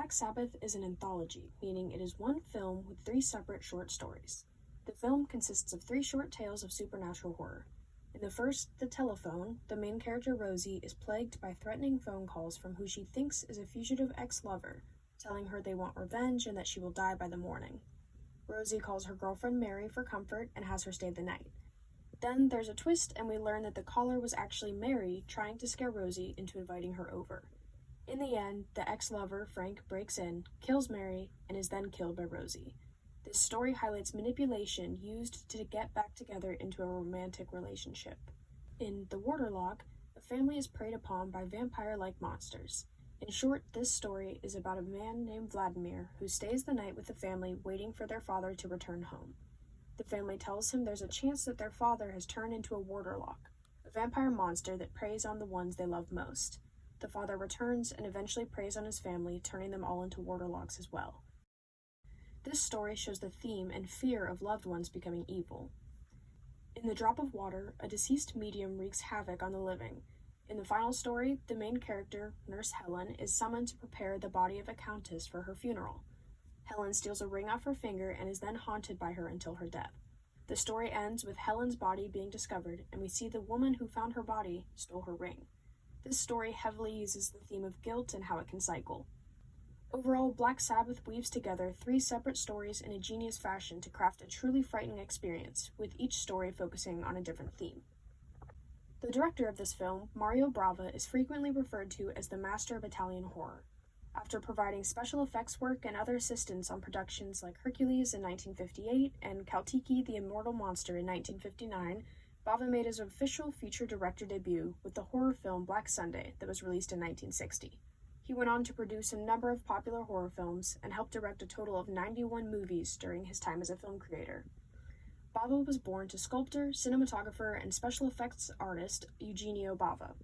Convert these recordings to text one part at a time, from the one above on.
Black Sabbath is an anthology, meaning it is one film with three separate short stories. The film consists of three short tales of supernatural horror. In the first, The Telephone, the main character Rosie is plagued by threatening phone calls from who she thinks is a fugitive ex-lover, telling her they want revenge and that she will die by the morning. Rosie calls her girlfriend Mary for comfort and has her stay the night. Then there's a twist and we learn that the caller was actually Mary trying to scare Rosie into inviting her over. In the end, the ex-lover, Frank, breaks in, kills Mary, and is then killed by Rosie. This story highlights manipulation used to get back together into a romantic relationship. In The Waterlock, a family is preyed upon by vampire-like monsters. In short, this story is about a man named Vladimir who stays the night with the family waiting for their father to return home. The family tells him there's a chance that their father has turned into a Waterlock, a vampire monster that preys on the ones they love most. The father returns and eventually preys on his family, turning them all into Waterlocks as well. This story shows the theme and fear of loved ones becoming evil. In The Drop of Water, a deceased medium wreaks havoc on the living. In the final story, the main character, Nurse Helen, is summoned to prepare the body of a countess for her funeral. Helen steals a ring off her finger and is then haunted by her until her death. The story ends with Helen's body being discovered, and we see the woman who found her body stole her ring. This story heavily uses the theme of guilt and how it can cycle. Overall, Black Sabbath weaves together three separate stories in a genius fashion to craft a truly frightening experience, with each story focusing on a different theme. The director of this film, Mario Bava, is frequently referred to as the master of Italian horror. After providing special effects work and other assistance on productions like Hercules in 1958 and Kaltiki the Immortal Monster in 1959, Bava made his official feature director debut with the horror film Black Sunday that was released in 1960. He went on to produce a number of popular horror films and helped direct a total of 91 movies during his time as a film creator. Bava was born to sculptor, cinematographer, and special effects artist Eugenio Bava.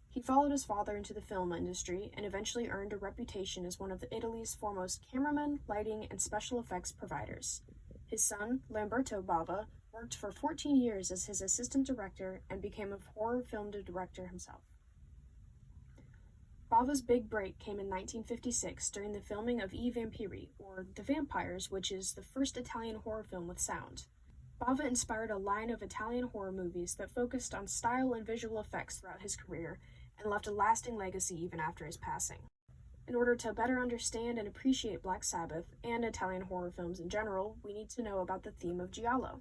He followed his father into the film industry and eventually earned a reputation as one of Italy's foremost cameramen, lighting, and special effects providers. His son, Lamberto Bava, worked for 14 years as his assistant director and became a horror film director himself. Bava's big break came in 1956 during the filming of I Vampiri, or The Vampires, which is the first Italian horror film with sound. Bava inspired a line of Italian horror movies that focused on style and visual effects throughout his career and left a lasting legacy even after his passing. In order to better understand and appreciate Black Sabbath and Italian horror films in general, we need to know about the theme of giallo.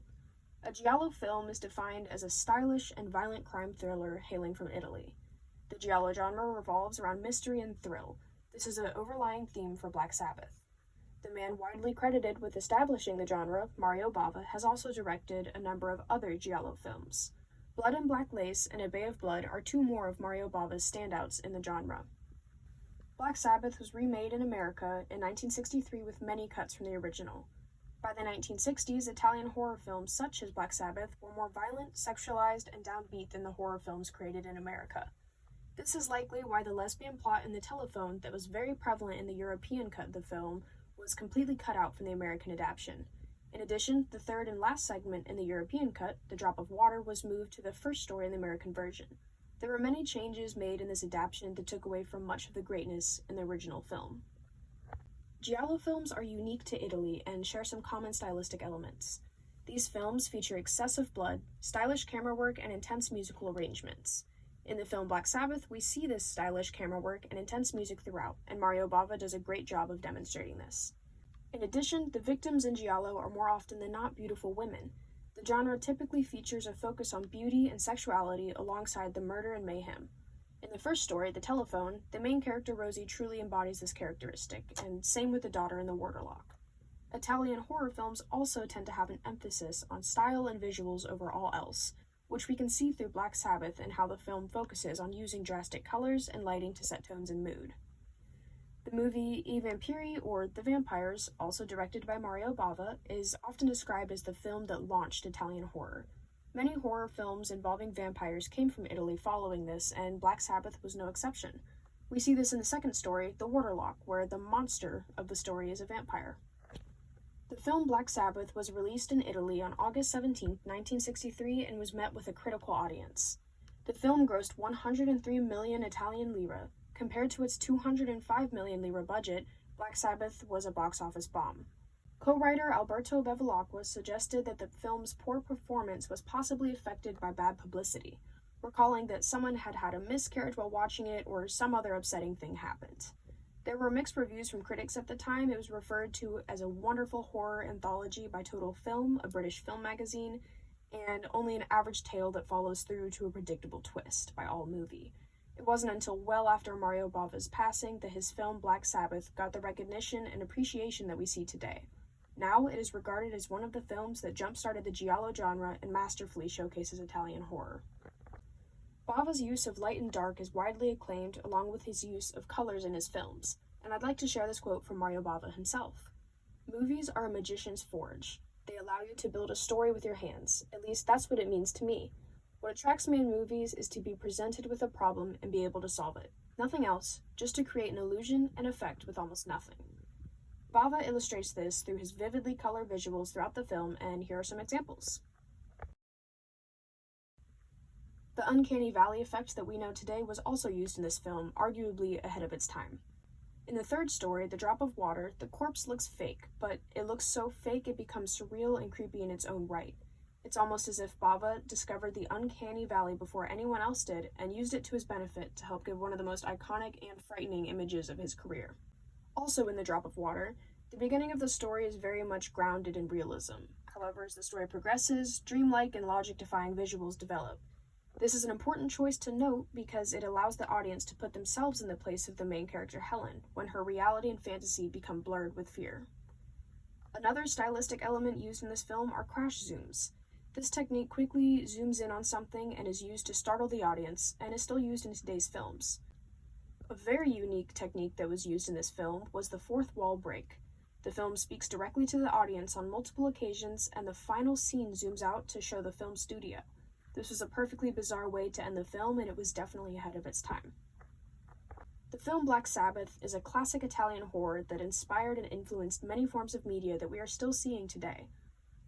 A giallo film is defined as a stylish and violent crime thriller hailing from Italy. The giallo genre revolves around mystery and thrill. This is an overlying theme for Black Sabbath. The man widely credited with establishing the genre, Mario Bava, has also directed a number of other giallo films. Blood and Black Lace and A Bay of Blood are two more of Mario Bava's standouts in the genre. Black Sabbath was remade in America in 1963 with many cuts from the original. By the 1960s, Italian horror films such as Black Sabbath were more violent, sexualized, and downbeat than the horror films created in America. This is likely why the lesbian plot in The Telephone that was very prevalent in the European cut of the film was completely cut out from the American adaptation. In addition, the third and last segment in the European cut, The Drop of Water, was moved to the first story in the American version. There were many changes made in this adaptation that took away from much of the greatness in the original film. Giallo films are unique to Italy and share some common stylistic elements. These films feature excessive blood, stylish camera work, and intense musical arrangements. In the film Black Sabbath, we see this stylish camera work and intense music throughout, and Mario Bava does a great job of demonstrating this. In addition, the victims in giallo are more often than not beautiful women. The genre typically features a focus on beauty and sexuality alongside the murder and mayhem. In the first story, The Telephone, the main character Rosie truly embodies this characteristic, and same with the daughter in The Waterlock. Italian horror films also tend to have an emphasis on style and visuals over all else, which we can see through Black Sabbath and how the film focuses on using drastic colors and lighting to set tones and mood. The movie I Vampiri, or The Vampires, also directed by Mario Bava, is often described as the film that launched Italian horror. Many horror films involving vampires came from Italy following this, and Black Sabbath was no exception. We see this in the second story, The Waterlock, where the monster of the story is a vampire. The film Black Sabbath was released in Italy on August 17, 1963, and was met with a critical audience. The film grossed 103 million Italian lire. Compared to its 205 million lira budget, Black Sabbath was a box office bomb. Co-writer Alberto Bevilacqua suggested that the film's poor performance was possibly affected by bad publicity, recalling that someone had had a miscarriage while watching it or some other upsetting thing happened. There were mixed reviews from critics at the time. It was referred to as a wonderful horror anthology by Total Film, a British film magazine, and only an average tale that follows through to a predictable twist by AllMovie. It wasn't until well after Mario Bava's passing that his film Black Sabbath got the recognition and appreciation that we see today. Now it is regarded as one of the films that jump-started the giallo genre and masterfully showcases Italian horror. Bava's use of light and dark is widely acclaimed, along with his use of colors in his films, and I'd like to share this quote from Mario Bava himself. "Movies are a magician's forge. They allow you to build a story with your hands. At least that's what it means to me. What attracts me in movies is to be presented with a problem and be able to solve it. Nothing else, just to create an illusion and effect with almost nothing." Bava illustrates this through his vividly colored visuals throughout the film, and here are some examples. The uncanny valley effect that we know today was also used in this film, arguably ahead of its time. In the third story, The Drop of Water, the corpse looks fake, but it looks so fake it becomes surreal and creepy in its own right. It's almost as if Bava discovered the uncanny valley before anyone else did and used it to his benefit to help give one of the most iconic and frightening images of his career. Also in The Drop of Water, the beginning of the story is very much grounded in realism. However, as the story progresses, dreamlike and logic-defying visuals develop. This is an important choice to note because it allows the audience to put themselves in the place of the main character Helen, when her reality and fantasy become blurred with fear. Another stylistic element used in this film are crash zooms. This technique quickly zooms in on something and is used to startle the audience, and is still used in today's films. A very unique technique that was used in this film was the fourth wall break. The film speaks directly to the audience on multiple occasions, and the final scene zooms out to show the film studio. This was a perfectly bizarre way to end the film, and it was definitely ahead of its time. The film Black Sabbath is a classic Italian horror that inspired and influenced many forms of media that we are still seeing today.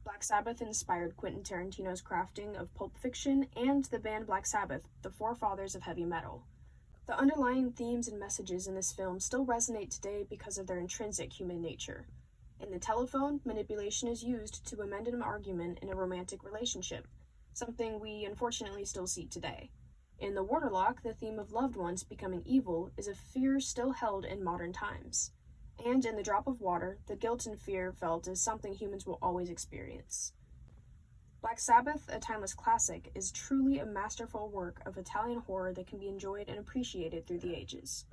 Black Sabbath inspired Quentin Tarantino's crafting of Pulp Fiction and the band Black Sabbath, the forefathers of heavy metal. The underlying themes and messages in this film still resonate today because of their intrinsic human nature. In The Telephone, manipulation is used to amend an argument in a romantic relationship, something we unfortunately still see today. In The Waterlock, the theme of loved ones becoming evil is a fear still held in modern times. And in The Drop of Water, the guilt and fear felt is something humans will always experience. Black Sabbath, a timeless classic, is truly a masterful work of Italian horror that can be enjoyed and appreciated through the ages.